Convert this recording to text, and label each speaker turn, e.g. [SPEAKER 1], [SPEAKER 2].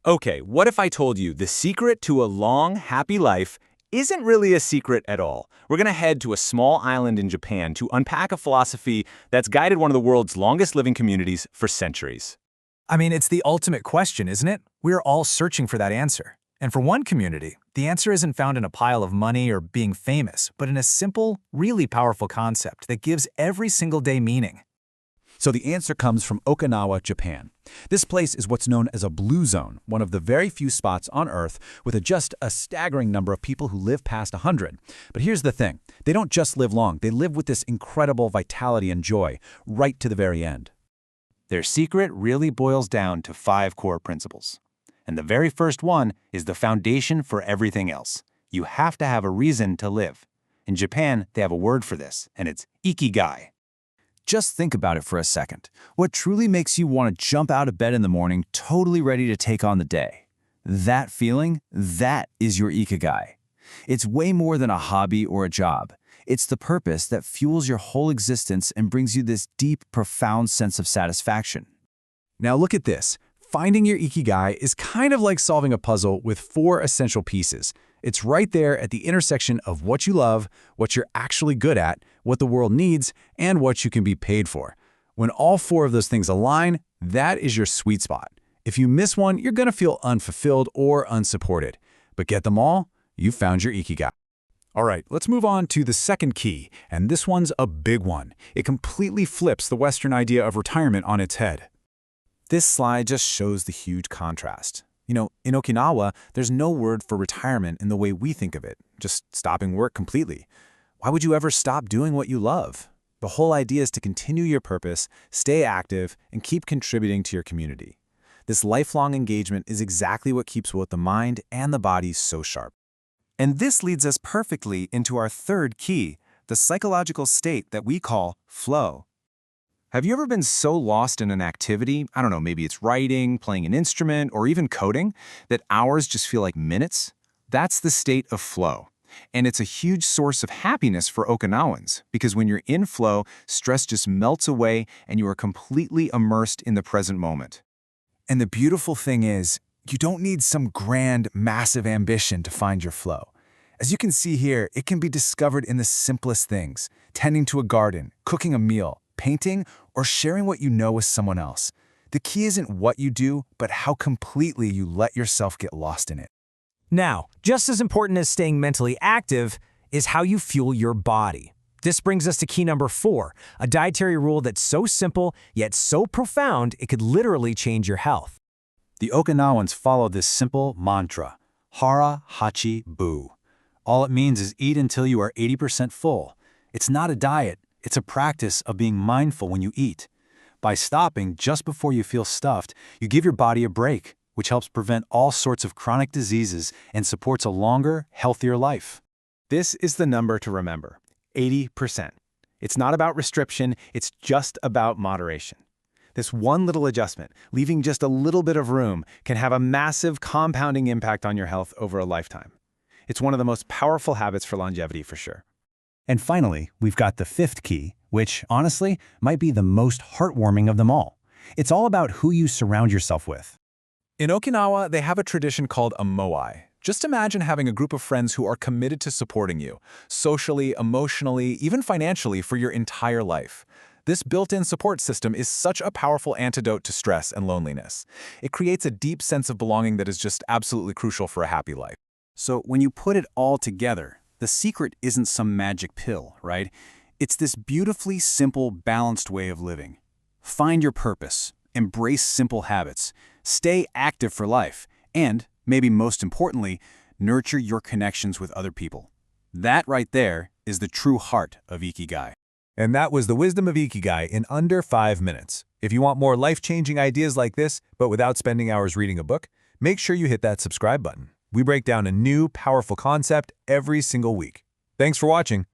[SPEAKER 1] Okay, what if I told you the secret to a long, happy life isn't really a secret at all? We're going to head to a small island in Japan to unpack a philosophy that's guided one of the world's longest living communities for centuries.
[SPEAKER 2] I mean, it's the ultimate question, isn't it? We're all searching for that answer. And for one community, the answer isn't found in a pile of money or being famous, but in a simple, really powerful concept that gives every single day meaning.
[SPEAKER 3] So the answer comes from Okinawa, Japan. This place is what's known as a blue zone, one of the very few spots on Earth with just a staggering number of people who live past 100. But here's the thing. They don't just live long. They live with this incredible vitality and joy right to the very end.
[SPEAKER 4] Their secret really boils down to 5 core principles. And the very first one is the foundation for everything else. You have to have a reason to live. In Japan, they have a word for this, and it's Ikigai.
[SPEAKER 2] Just think about it for a second. What truly makes you want to jump out of bed in the morning, totally ready to take on the day? That feeling, that is your Ikigai. It's way more than a hobby or a job. It's the purpose that fuels your whole existence and brings you this deep, profound sense of satisfaction.
[SPEAKER 3] Now look at this. Finding your Ikigai is kind of like solving a puzzle with 4 essential pieces. It's right there at the intersection of what you love, what you're actually good at, what the world needs, and what you can be paid for. When all 4 of those things align, that is your sweet spot. If you miss one, you're going to feel unfulfilled or unsupported. But get them all, you've found your Ikigai. All right, let's move on to the second key, and this one's a big one. It completely flips the Western idea of retirement on its head.
[SPEAKER 2] This slide just shows the huge contrast. In Okinawa, there's no word for retirement in the way we think of it, just stopping work completely. Why would you ever stop doing what you love? The whole idea is to continue your purpose, stay active, and keep contributing to your community. This lifelong engagement is exactly what keeps both the mind and the body so sharp. And this leads us perfectly into our third key, the psychological state that we call flow. Have you ever been so lost in an activity, I don't know, maybe it's writing, playing an instrument, or even coding, that hours just feel like minutes? That's the state of flow. And it's a huge source of happiness for Okinawans, because when you're in flow, stress just melts away and you are completely immersed in the present moment. And the beautiful thing is, you don't need some grand, massive ambition to find your flow. As you can see here, it can be discovered in the simplest things: tending to a garden, cooking a meal, painting, or sharing what you know with someone else. The key isn't what you do, but how completely you let yourself get lost in it. Now, just as important as staying mentally active is how you fuel your body. This brings us to key number 4, a dietary rule that's so simple, yet so profound, it could literally change your health.
[SPEAKER 3] The Okinawans follow this simple mantra, Hara Hachi Bu. All it means is eat until you are 80% full. It's not a diet. It's a practice of being mindful when you eat. By stopping just before you feel stuffed, you give your body a break, which helps prevent all sorts of chronic diseases and supports a longer, healthier life.
[SPEAKER 4] This is the number to remember, 80%. It's not about restriction, it's just about moderation. This one little adjustment, leaving just a little bit of room, can have a massive compounding impact on your health over a lifetime. It's one of the most powerful habits for longevity for sure.
[SPEAKER 3] And finally, we've got the 5th key, which, honestly, might be the most heartwarming of them all. It's all about who you surround yourself with.
[SPEAKER 1] In Okinawa, they have a tradition called a moai. Just imagine having a group of friends who are committed to supporting you, socially, emotionally, even financially, for your entire life. This built-in support system is such a powerful antidote to stress and loneliness. It creates a deep sense of belonging that is just absolutely crucial for a happy life.
[SPEAKER 3] So when you put it all together, the secret isn't some magic pill, right? It's this beautifully simple, balanced way of living. Find your purpose, embrace simple habits, stay active for life, and, maybe most importantly, nurture your connections with other people. That right there is the true heart of Ikigai.
[SPEAKER 5] And that was the wisdom of Ikigai in under 5 minutes. If you want more life-changing ideas like this, but without spending hours reading a book, make sure you hit that subscribe button. We break down a new, powerful concept every single week. Thanks for watching.